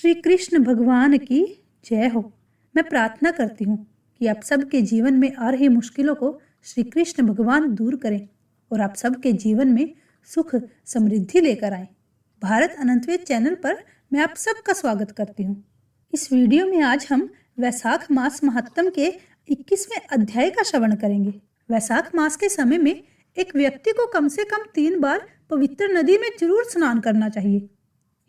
श्री कृष्ण भगवान की जय हो। मैं प्रार्थना करती हूँ कि आप सबके जीवन में आ रही मुश्किलों को श्री कृष्ण भगवान दूर करें और आप सबके जीवन में सुख समृद्धि लेकर आएं। भारत अनंतवेद चैनल पर मैं आप सबका स्वागत करती हूँ। इस वीडियो में आज हम वैशाख मास महात्म के 21वें अध्याय का श्रवण करेंगे। वैशाख मास के समय में एक व्यक्ति को कम से कम 3 बार पवित्र नदी में जरूर स्नान करना चाहिए।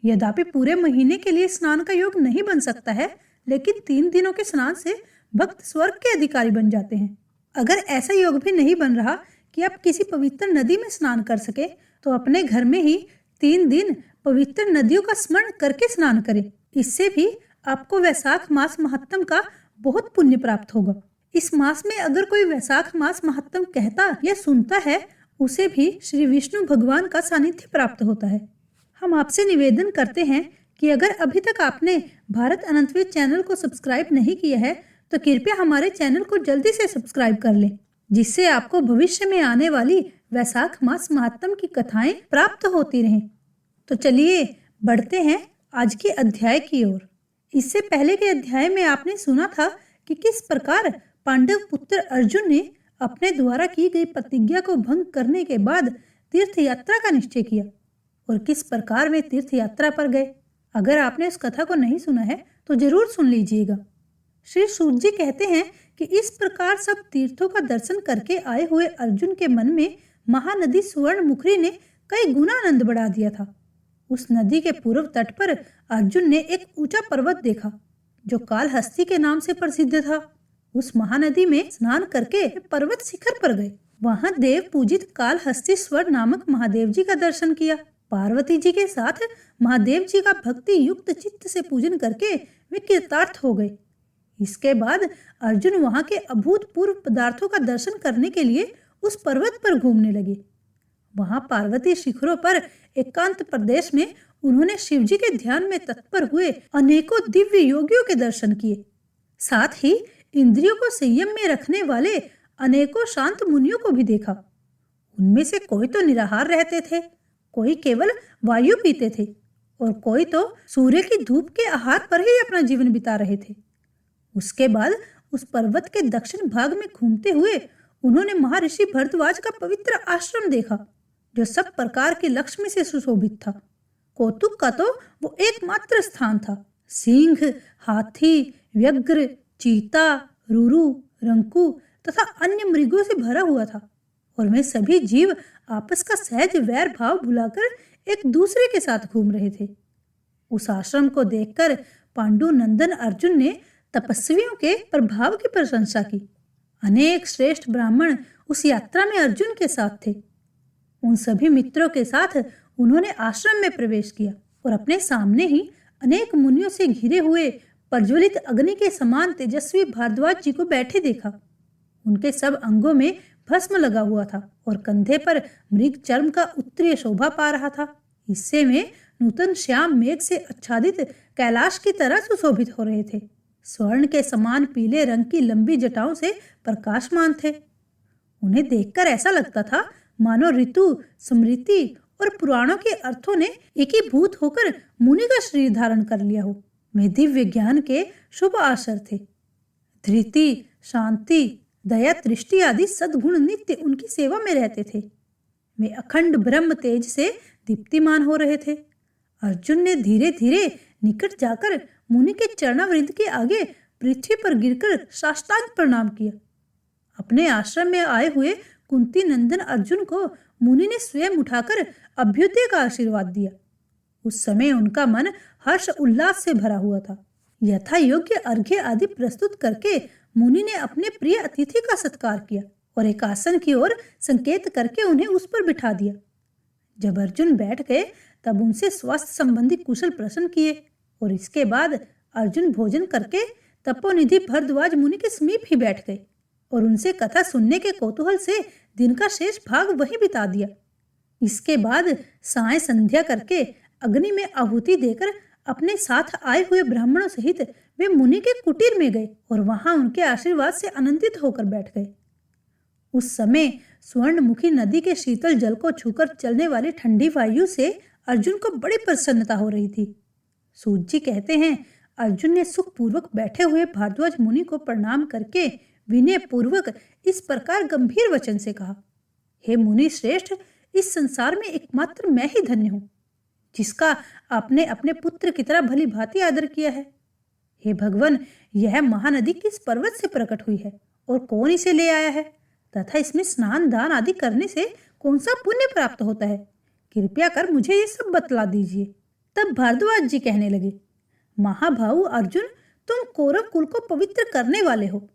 यद्यपि पूरे महीने के लिए स्नान का योग नहीं बन सकता है, लेकिन 3 दिनों के स्नान से भक्त स्वर्ग के अधिकारी बन जाते हैं। अगर ऐसा योग भी नहीं बन रहा कि आप किसी पवित्र नदी में स्नान कर सके, तो अपने घर में ही 3 दिन पवित्र नदियों का स्मरण करके स्नान करें। इससे भी आपको वैशाख मास महात्म का बहुत पुण्य प्राप्त होगा। इस मास में अगर कोई वैशाख मास महात्म कहता या सुनता है, उसे भी श्री विष्णु भगवान का सानिध्य प्राप्त होता है। हम आपसे निवेदन करते हैं कि अगर अभी तक आपने भारत अनंतवेद चैनल को सब्सक्राइब नहीं किया है, तो कृपया हमारे चैनल को जल्दी से सब्सक्राइब कर लें, जिससे आपको भविष्य में आने वाली वैशाख मास महात्म की कथाएं प्राप्त होती रहें। तो चलिए बढ़ते हैं आज के अध्याय की ओर। इससे पहले के अध्याय में आपने सुना था कि किस प्रकार पांडव पुत्र अर्जुन ने अपने द्वारा की गई प्रतिज्ञा को भंग करने के बाद तीर्थ यात्रा का निश्चय किया और किस प्रकार वे तीर्थ यात्रा पर गए। अगर आपने उस कथा को नहीं सुना है तो जरूर सुन लीजिएगा। श्री सूत जी कहते हैं कि इस प्रकार सब तीर्थों का दर्शन करके आए हुए अर्जुन के मन में महानदी सुवर्णमुखी ने कई गुना आनंद बढ़ा दिया था। उस नदी के पूर्व तट पर अर्जुन ने एक ऊंचा पर्वत देखा जो कालहस्ती के नाम से प्रसिद्ध था। उस महानदी में स्नान करके पर्वत शिखर पर गए। वहां देव पूजित कालहस्तीश्वर नामक महादेव जी का दर्शन किया। पार्वती जी के साथ महादेव जी का भक्ति युक्त चित्त से पूजन करके वे कृतार्थ हो गए। इसके बाद अर्जुन वहां के अभूतपूर्व पदार्थों का दर्शन करने के लिए उस पर्वत पर घूमने लगे। वहां पार्वती शिखरों पर एकांत प्रदेश में उन्होंने शिव जी के ध्यान में तत्पर हुए अनेकों दिव्य योगियों के दर्शन किए। साथ ही इंद्रियों को संयम में रखने वाले अनेकों शांत मुनियों को भी देखा। उनमें से कोई तो निराहार रहते थे, कोई केवल वायु पीते थे और कोई तो सूर्य की धूप के आहार पर ही अपना जीवन बिता रहे थे। उसके बाद उस पर्वत के दक्षिण भाग में घूमते हुए उन्होंने महर्षि भरद्वाज का पवित्र आश्रम देखा, जो सब प्रकार के लक्ष्मी से सुशोभित था। कौतुक का तो वो एकमात्र स्थान था। सिंह, हाथी, व्यग्र, चीता, रुरु, रंकू तथा अन्य मृगों से भरा हुआ था और वे सभी जीव आपस का सहज वैर भाव भुलाकर एक दूसरे के साथ घूम रहे थे। उस आश्रम को देखकर पांडु नंदन अर्जुन ने तपस्वियों के प्रभाव की प्रशंसा की। अनेक श्रेष्ठ ब्राह्मण उस यात्रा में अर्जुन के साथ थे। उन सभी मित्रों के साथ उन्होंने आश्रम में प्रवेश किया और अपने सामने ही अनेक मुनियों से घिरे हुए प्रज्वलित अग्नि के समान तेजस्वी भारद्वाज जी को बैठे देखा। उनके सब अंगों में भस्म लगा हुआ था और कंधे पर मृग चर्म का उत्तरीय शोभा पा रहा था। इससे वे नूतन श्याम मेघ से आच्छादित कैलाश की तरह सुशोभित हो रहे थे। स्वर्ण के समान पीले रंग की लंबी जटाओं से प्रकाशमान थे। उन्हें देखकर ऐसा लगता था मानो ऋतु, स्मृति और पुराणों के अर्थों ने एकीभूत होकर मुनि का शरीर धारण कर लिया हो। वे दिव्य ज्ञान के शुभ आश्रय थे। धृति, शांति, दया, दृष्टि आदि सद्गुण नित्य उनकी सेवा में रहते थे। वे अखंड ब्रह्म तेज से दीप्तिमान हो रहे थे। अर्जुन ने धीरे धीरे निकट जाकर मुनि के चरणावृंद के आगे पृथ्वी पर गिरकर साष्टांग प्रणाम किया। अपने आश्रम में आए हुए कुंती नंदन अर्जुन को मुनि ने स्वयं उठाकर अभ्युदय का आशीर्वाद दिया। उस समय उनका मन हर्ष उल्लास से भरा हुआ था। यथा योग्य अर्घ्य आदि प्रस्तुत करके मुनि ने अपने प्रिय अतिथि का सत्कार किया और एक आसन की ओर संकेत करके उन्हें उस पर बिठा दिया। जब अर्जुन बैठ गए तब उनसे स्वास्थ्य संबंधी कुशल प्रश्न किए और इसके बाद अर्जुन भोजन करके तपोनिधि भरद्वाज मुनि के समीप ही बैठ गए और उनसे कथा सुनने के कौतूहल से दिन का शेष भाग वहीं बिता दिया। इसके बाद साय संध्या करके अग्नि में आहुति देकर अपने साथ आए हुए ब्राह्मणों सहित वे मुनि के कुटीर में गए और वहां उनके आशीर्वाद से आनंदित होकर बैठ गए। उस समय स्वर्णमुखी नदी के शीतल जल को छूकर चलने वाली ठंडी वायु से अर्जुन को बड़ी प्रसन्नता हो रही थी। सूत जी कहते हैं, अर्जुन ने सुखपूर्वक बैठे हुए भारद्वाज मुनि को प्रणाम करके विनय पूर्वक इस प्रकार गंभीर वचन से कहा, हे मुनि श्रेष्ठ, इस संसार में एकमात्र मैं ही धन्य हूं जिसका आपने अपने पुत्र की तरह भली भांति आदर किया है। हे भगवान, यह महानदी किस पर्वत से प्रकट हुई है और कौन इसे ले आया है तथा इसमें स्नान दान आदि करने से कौन सा पुण्य प्राप्त होता है? कृपया कर मुझे ये सब बतला दीजिए। तब भारद्वाज जी कहने लगे, महाभाऊ अर्जुन, तुम कौरव कुल को पवित्र करने वाले हो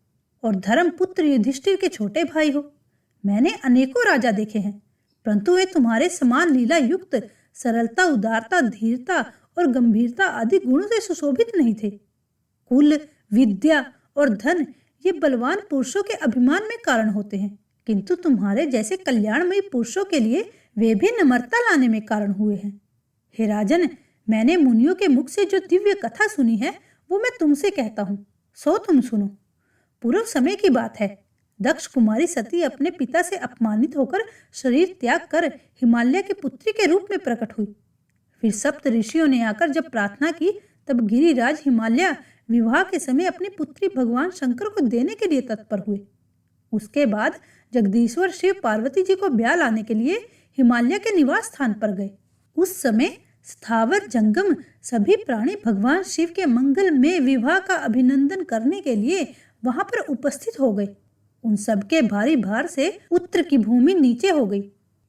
और धर्म पुत्र युधिष्ठिर के छोटे भाई हो। मैंने अनेकों राजा देखे हैं, परंतु वे तुम्हारे समान लीला युक्त सरलता, उदारता, धीरता और गंभीरता आदि गुणों से सुशोभित नहीं थे। कुल, विद्या और धन ये बलवान पुरुषों के अभिमान में कारण होते हैं, किंतु तुम्हारे जैसे कल्याणमयी पुरुषों के लिए वे भी नम्रता लाने में कारण हुए हैं। हे राजन, मैंने मुनियों के मुख से जो दिव्य कथा सुनी है वो मैं तुमसे कहता हूँ, सो तुम सुनो। पूर्व समय की बात है। दक्ष कुमारी सती अपने पिता से अपमानित होकर शरीर त्याग कर हिमालय की पुत्री के रूप में प्रकट हुई। फिर सप्त ऋषियों ने आकर जब प्रार्थना की, तब गिरिराज हिमालय विवाह के समय अपनी पुत्री भगवान शंकर को देने के लिए तत्पर हुए। उसके बाद जगदीश्वर शिव पार्वती जी को ब्याह लाने के लिए हिमालय के निवास स्थान पर गए। उस समय स्थावर जंगम सभी प्राणी भगवान शिव के मंगल में विवाह का अभिनंदन करने के लिए वहां पर उपस्थित हो गए। उन सबके भारी भार से उत्तर की भूमि नीचे हो गई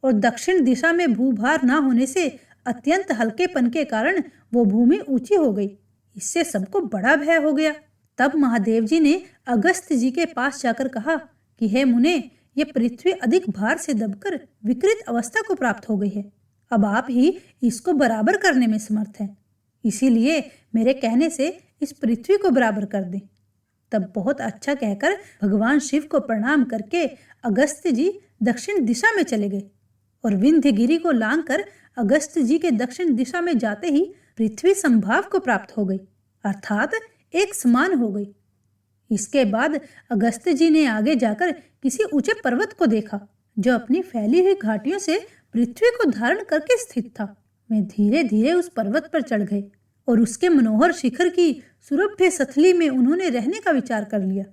और दक्षिण दिशा में भूभार न होने से अत्यंत हल्केपन के कारण वो भूमि ऊंची हो गई। इससे सबको बड़ा भय हो गया। तब महादेव जी ने अगस्त्य जी के पास जाकर कहा कि हे मुने, ये पृथ्वी अधिक भार से दबकर विकृत अवस्था को प्राप्त हो गई है। अब आप ही इसको बराबर करने में समर्थ हैं, इसीलिए मेरे कहने से इस पृथ्वी को बराबर कर दें। तब बहुत अच्छा कहकर भगवान शिव को प्रणाम करके अगस्त्य जी दक्षिण दिशा में चले गए और विंध्यगिरि को लांघकर अगस्त्य जी के दक्षिण दिशा में जाते ही पृथ्वी संभाव को प्राप्त हो गई, अर्थात एक समान हो गई। इसके बाद अगस्त्य जी ने आगे जाकर किसी ऊंचे पर्वत को देखा जो अपनी फैली हुई घाटियों से पृथ्वी को धारण करके स्थित था। वे धीरे धीरे उस पर्वत पर चढ़ गए और उसके मनोहर शिखर की सुरभ्य सथली में उन्होंने रहने का विचार कर लिया।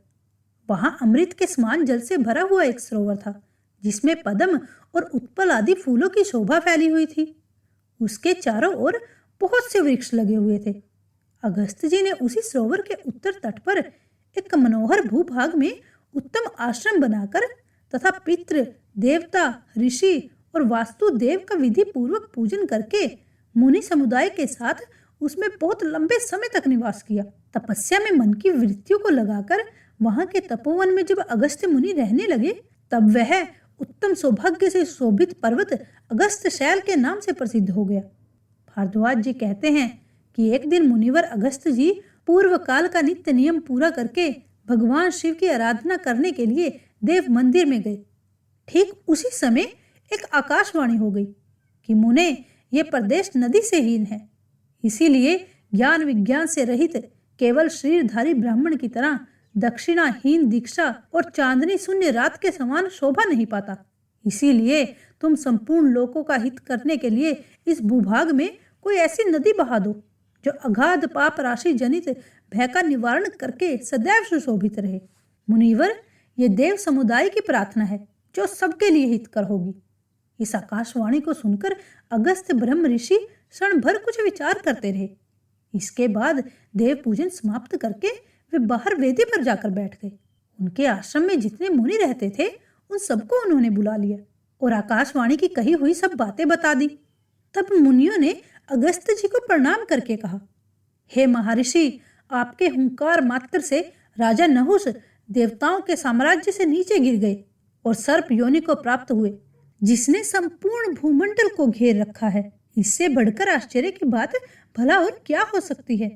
वहां अमृत के समान जल से भरा हुआ एक सरोवर था, जिसमें पद्म और उत्पल आदि फूलों की शोभा फैली हुई थी। उसके चारों ओर बहुत से वृक्ष लगे हुए थे। अगस्त्य जी ने उसी सरोवर के उत्तर तट पर एक मनोहर भूभाग में उत्तम आश्रम बनाकर तथा पितृ, देवता, ऋषि और वास्तुदेव का विधि पूर्वक पूजन करके मुनि समुदाय के साथ उसमें बहुत लंबे समय तक निवास किया। तपस्या में मन की वृत्तियों को लगाकर वहां के तपोवन में जब अगस्त्य मुनि रहने लगे, तब वह उत्तम सौभाग्य से शोभित पर्वत अगस्त्य शैल के नाम से प्रसिद्ध हो गया। भारद्वाज जी कहते हैं कि एक दिन मुनिवर अगस्त्य जी पूर्व काल का नित्य नियम पूरा करके भगवान शिव की आराधना करने के लिए देव मंदिर में गए। ठीक उसी समय एक आकाशवाणी हो गई कि मुने, ये प्रदेश नदी से हीन है, इसीलिए ज्ञान विज्ञान से रहित केवल शरीरधारी ब्राह्मण की तरह दक्षिणाहीन दीक्षा और चांदनी शून्य रात के समान शोभा नहीं पाता। इसीलिए तुम संपूर्ण लोकों का हित करने के लिए इस भूभाग में कोई ऐसी नदी बहा दो जो अगाध पाप राशि जनित भय का निवारण करके सदैव सुशोभित रहे। मुनिवर, ये देव समुदाय की प्रार्थना है जो सबके लिए हितकर होगी। इस आकाशवाणी को सुनकर अगस्त्य ब्रह्म ऋषि क्षण भर कुछ विचार करते रहे। इसके बाद देव पूजन समाप्त करके वे बाहर वेदी पर जाकर बैठ गए। उनके आश्रम में जितने मुनि रहते थे उन सबको उन्होंने बुला लिया और आकाशवाणी की कही हुई सब बातें बता दी। तब मुनियों ने अगस्त्य जी को प्रणाम करके कहा, हे महर्षि, आपके हुंकार मात्र से राजा नहुष देवताओं के साम्राज्य से नीचे गिर गए और सर्प योनि को प्राप्त हुए, जिसने संपूर्ण भूमंडल को घेर रखा है। इससे बढ़कर आश्चर्य की बात भला और क्या हो सकती है।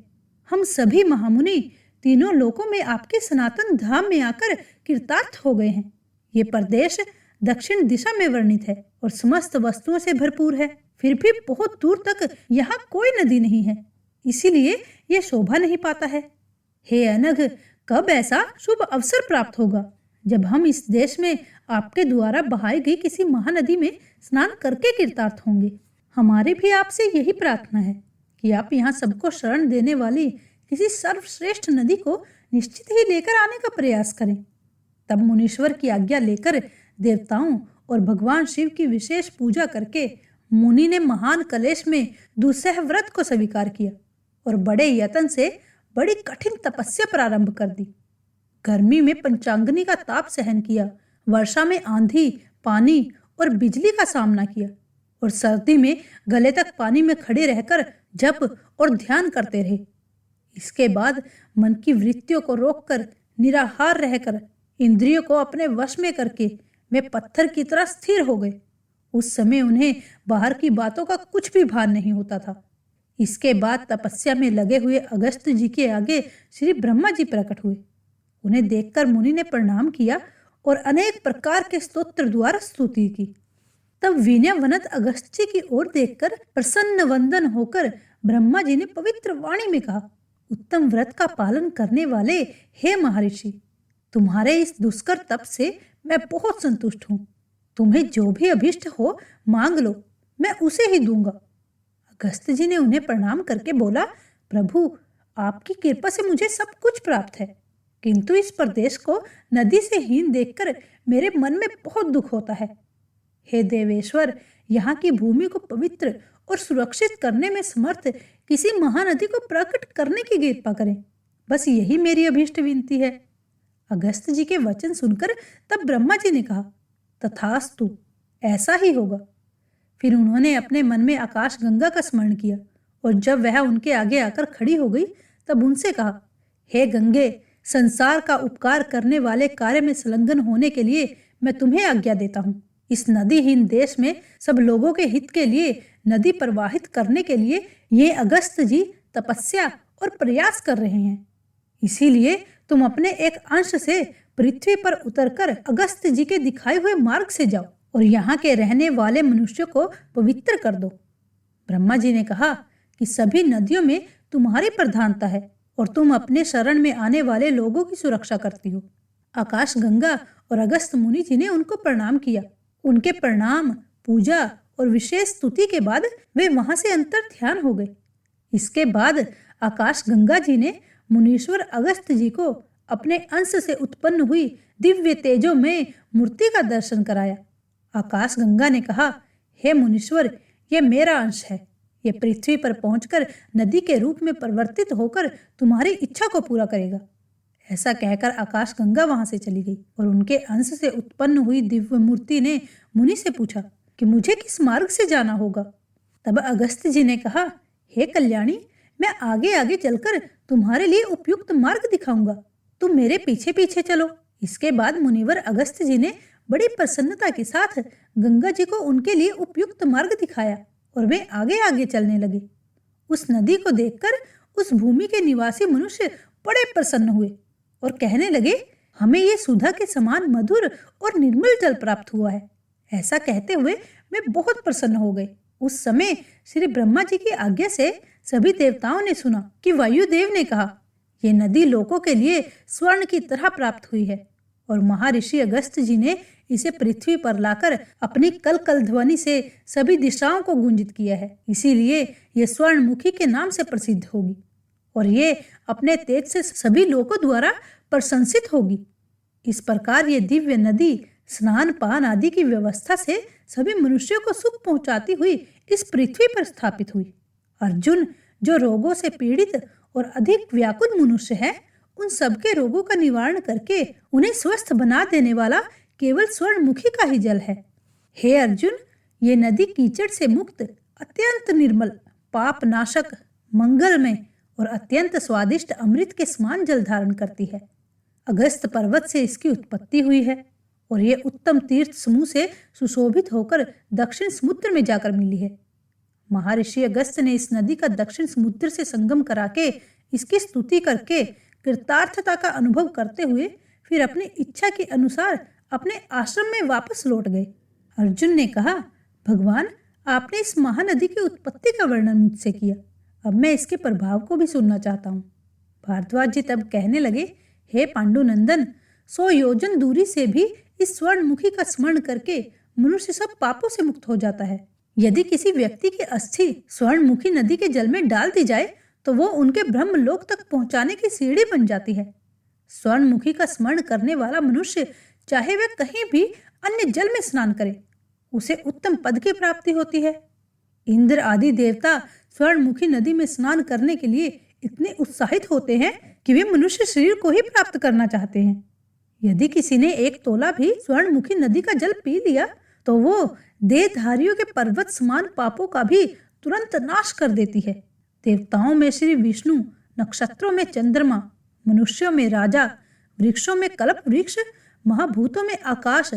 हम सभी महामुनि तीनों लोकों में आपके सनातन धाम में आकर कृतार्थ हो गए हैं। ये प्रदेश दक्षिण दिशा में वर्णित है और समस्त वस्तुओं से भरपूर है, फिर भी बहुत दूर तक यहाँ कोई नदी नहीं है, इसीलिए यह शोभा नहीं पाता है। हे अनघ, कब ऐसा शुभ अवसर प्राप्त होगा जब हम इस देश में आपके द्वारा बहाई गई किसी महानदी में स्नान करके कृतार्थ होंगे। हमारी भी आपसे यही प्रार्थना है कि आप यहाँ सबको शरण देने वाली किसी सर्वश्रेष्ठ नदी को निश्चित ही लेकर आने का प्रयास करें। तब मुनीश्वर की आज्ञा लेकर देवताओं और भगवान शिव की विशेष पूजा करके मुनि ने महान कलेश में दुस्सह व्रत को स्वीकार किया और बड़े यत्न से बड़ी कठिन तपस्या प्रारंभ कर दी। गर्मी में पंचांगनी का ताप सहन किया, वर्षा में आंधी, पानी और बिजली का सामना किया और सर्दी में गले तक पानी में खड़े रहकर जप और ध्यान करते रहे। इसके बाद मन की वृत्तियों को रोककर, निराहार रहकर, इंद्रियों को अपने वश में करके वे पत्थर की तरह स्थिर हो गए। उस समय उन्हें बाहर की बातों का कुछ भी भान नहीं होता था। इसके बाद तपस्या में लगे हुए अगस्त्य जी के आगे श्री ब्रह्मा जी प्रकट हुए। उन्हें देखकर मुनि ने प्रणाम किया और अनेक प्रकार के स्तोत्र द्वारा स्तुति की। तब विनयवनत अगस्त्य जी की ओर देखकर प्रसन्न वंदन होकर ब्रह्मा जी ने पवित्र वाणी में कहा, उत्तम व्रत का पालन करने वाले हे महर्षि, तुम्हारे इस दुष्कर तप से मैं बहुत संतुष्ट हूँ। तुम्हें जो भी अभिष्ट हो मांग लो, मैं उसे ही दूंगा। अगस्त्य जी ने उन्हें प्रणाम करके बोला, प्रभु, आपकी कृपा से मुझे सब कुछ प्राप्त है, किंतु इस प्रदेश को नदी से हीन देखकर मेरे मन में बहुत दुख होता है। हे देवेश्वर, यहाँ की भूमि को पवित्र और सुरक्षित करने में समर्थ किसी महानदी को प्रकट करने की कृपा करें। बस यही मेरी अभीष्ट विनती है। अगस्त्य जी के वचन सुनकर तब ब्रह्मा जी ने कहा, तथास्तु, ऐसा ही होगा। फिर उन्होंने अपने मन में आकाश गंगा का स्मरण किया और जब वह उनके आगे आकर खड़ी हो गई तब उनसे कहा, हे गंगे, संसार का उपकार करने वाले कार्य में संलग्न होने के लिए मैं तुम्हें आज्ञा देता हूँ। इस नदीहीन देश में सब लोगों के हित के लिए नदी प्रवाहित करने के लिए ये अगस्त्य जी तपस्या और प्रयास कर रहे हैं। इसीलिए तुम अपने एक अंश से पृथ्वी पर उतरकर अगस्त्य जी के दिखाए हुए मार्ग से जाओ और यहाँ के रहने वाले मनुष्यों को पवित्र कर दो। ब्रह्मा जी ने कहा कि सभी नदियों में तुम्हारी प्रधानता है और तुम अपने शरण में आने वाले लोगों की सुरक्षा करती हो। आकाश गंगा और अगस्त्य मुनि जी ने उनको प्रणाम किया। उनके प्रणाम, पूजा और विशेष स्तुति के बाद वे वहां से अंतर ध्यान हो गए। इसके बाद आकाश गंगा जी ने मुनीश्वर अगस्त्य जी को अपने अंश से उत्पन्न हुई दिव्य तेजो में मूर्ति का दर्शन कराया। आकाश गंगा ने कहा, हे मुनीश्वर, ये मेरा अंश है। ये पृथ्वी पर पहुंचकर नदी के रूप में परिवर्तित होकर तुम्हारी इच्छा को पूरा करेगा। ऐसा कहकर आकाश गंगा वहां से चली गई और उनके अंश से उत्पन्न हुई दिव्य मूर्ति ने मुनि से पूछा कि मुझे किस मार्ग से जाना होगा। तब अगस्त्य जी ने कहा, हे कल्याणी, मैं आगे आगे चलकर तुम्हारे लिए उपयुक्त मार्ग दिखाऊंगा, तुम मेरे पीछे पीछे चलो। इसके बाद मुनिवर अगस्त्य जी ने बड़ी प्रसन्नता के साथ गंगा जी को उनके लिए उपयुक्त मार्ग दिखाया और वे आगे आगे चलने लगे। उस नदी को देखकर उस भूमि के निवासी मनुष्य बड़े प्रसन्न हुए और कहने लगे, हमें ये सुधा के समान मधुर और निर्मल जल प्राप्त हुआ है। ऐसा कहते हुए वे बहुत प्रसन्न हो गए। उस समय श्री ब्रह्मा जी की आज्ञा से सभी देवताओं ने सुना कि वायुदेव ने कहा, ये नदी लोगों के लिए स्वर्ण की तरह प्राप्त हुई है और महर्षि अगस्त्य जी ने इसे पृथ्वी पर लाकर अपनी कल कल ध्वनि से सभी दिशाओं को गुंजित किया है। इसीलिए ये स्वर्णमुखी के नाम से प्रसिद्ध होगी और ये अपने तेज से सभी लोगों द्वारा प्रशंसित होगी। इस प्रकार ये दिव्य नदी स्नान पान आदि की व्यवस्था से सभी मनुष्यों को सुख पहुंचाती हुई इस पृथ्वी पर स्थापित हुई। अर्जुन, जो रोगों से पीड़ित और अधिक व्याकुल मनुष्य है, उन सबके रोगों का निवारण करके उन्हें स्वस्थ बना देने वाला केवल स्वर्णमुखी का ही जल है। हे अर्जुन, ये नदी कीचड़ से मुक्त, अत्यंत निर्मल, पाप नाशक, मंगलमय और अत्यंत स्वादिष्ट अमृत के समान जल धारण करती है। अगस्त पर्वत से इसकी उत्पत्ति हुई है और ये उत्तम तीर्थ समूह से सुशोभित होकर दक्षिण समुद्र में जाकर मिली है। महर्षि अगस्त ने इस नदी का दक्षिण समुद्र से संगम करा के इसकी स्तुति करके कृतार्थता का अनुभव करते हुए फिर अपनी इच्छा के अनुसार अपने आश्रम में वापस लौट गए। अर्जुन ने कहा, भगवान, आपने इस महानदी की उत्पत्ति का वर्णन मुझसे किया, अब मैं इसके प्रभाव को भी सुनना चाहता हूँ। भारद्वाज जी तब कहने लगे, हे पांडुनंदन, 100 योजन दूरी से भी इस स्वर्णमुखी का स्मरण करके मनुष्य सब पापों से मुक्त हो जाता है। यदि किसी व्यक्ति की अस्थि स्वर्णमुखी नदी के जल में डाल दी जाए तो वो उनके ब्रह्मलोक तक पहुंचाने की सीढ़ी बन जाती है। स्वर्णमुखी का स्मरण करने वाला मनुष्य चाहे वह कहीं भी अन्य जल में स्नान करे, उसे उत्तम पद की प्राप्ति होती है। इंद्र आदि देवता स्वर्णमुखी नदी में स्नान करने के लिए इतने उत्साहित होते हैं कि वे मनुष्य शरीर को ही प्राप्त करना चाहते हैं। यदि किसी ने 1 तोला भी स्वर्णमुखी नदी का जल पी लिया तो वो देहधारियों के पर्वत समान पापों का भी तुरंत नाश कर देती है। देवताओं में श्री विष्णु, नक्षत्रों में चंद्रमा, मनुष्यों में राजा, वृक्षों में कल्प वृक्ष, महाभूतों में आकाश,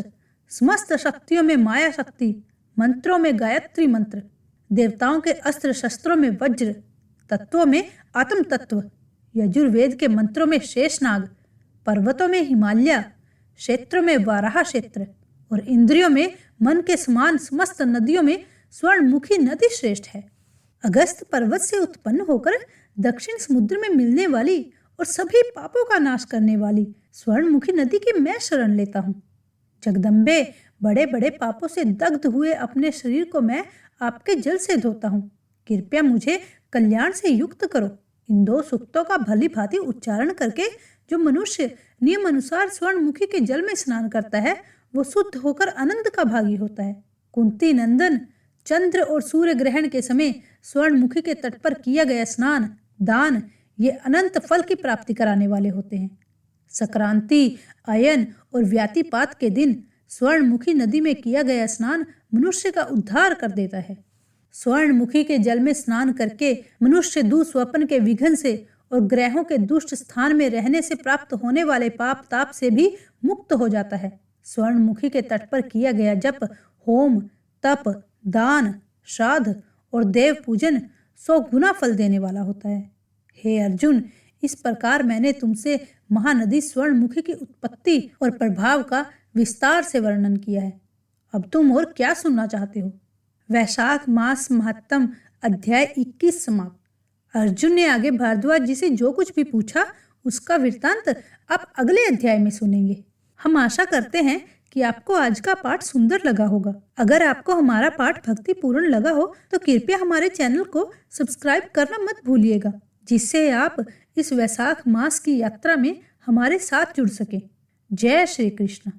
समस्त शक्तियों में माया शक्ति, मंत्रों में गायत्री मंत्र, देवताओं के अस्त्र शस्त्रों में वज्र, तत्वों में आत्म तत्व, यजुर्वेद के मंत्रों में शेषनाग, पर्वतों में हिमालय, क्षेत्रों में वाराह क्षेत्र और इंद्रियों में मन के समान समस्त नदियों में स्वर्णमुखी नदी श्रेष्ठ है। अगस्त पर्वत से उत्पन्न होकर दक्षिण समुद्र में मिलने वाली और सभी पापों का नाश करने वाली स्वर्णमुखी नदी की मैं शरण लेता हूँ। जगदम्बे, बड़े बड़े पापों से दग्ध हुए अपने शरीर को मैं आपके जल से धोता हूँ। कृपया मुझे कल्याण से युक्त करो। इन 2 सूक्तों का भली भांति उच्चारण करके जो मनुष्य नियम अनुसार स्वर्णमुखी के जल में स्नान करता है वो शुद्ध होकर आनंद का भागी होता है। कुंती नंदन, चंद्र और सूर्य ग्रहण के समय स्वर्णमुखी के तट पर किया गया स्नान, दान, ये अनंत फल की प्राप्ति कराने वाले होते हैं। संक्रांति, अयन और व्यातिपात के दिन स्वर्णमुखी नदी में किया गया स्नान मनुष्य का उद्धार कर देता है। स्वर्णमुखी के जल में स्नान करके मनुष्य दुःस्वप्न के विघ्न से और ग्रहों के दुष्ट स्थान में रहने से प्राप्त होने वाले पाप ताप से भी मुक्त हो जाता है। स्वर्णमुखी के तट पर किया गया जप, होम, तप, दान, श्राद्ध और देव पूजन 100 गुना फल देने वाला होता है। हे अर्जुन, इस प्रकार मैंने तुमसे महानदी स्वर्णमुखी की उत्पत्ति और प्रभाव का विस्तार से वर्णन किया है। अब तुम और क्या सुनना चाहते हो? वैशाख मास महत्तम अध्याय 21 समाप्त। अर्जुन ने आगे भारद्वाज जी से जो कुछ भी पूछा उसका वृत्तांत आप अगले अध्याय में सुनेंगे। हम आशा करते हैं कि आपको आज का पाठ सुंदर लगा होगा। अगर आपको हमारा पाठ भक्तिपूर्ण लगा हो तो कृपया हमारे चैनल को सब्सक्राइब करना मत भूलिएगा, जिससे आप इस वैशाख मास की यात्रा में हमारे साथ जुड़ सकें। जय श्री कृष्ण।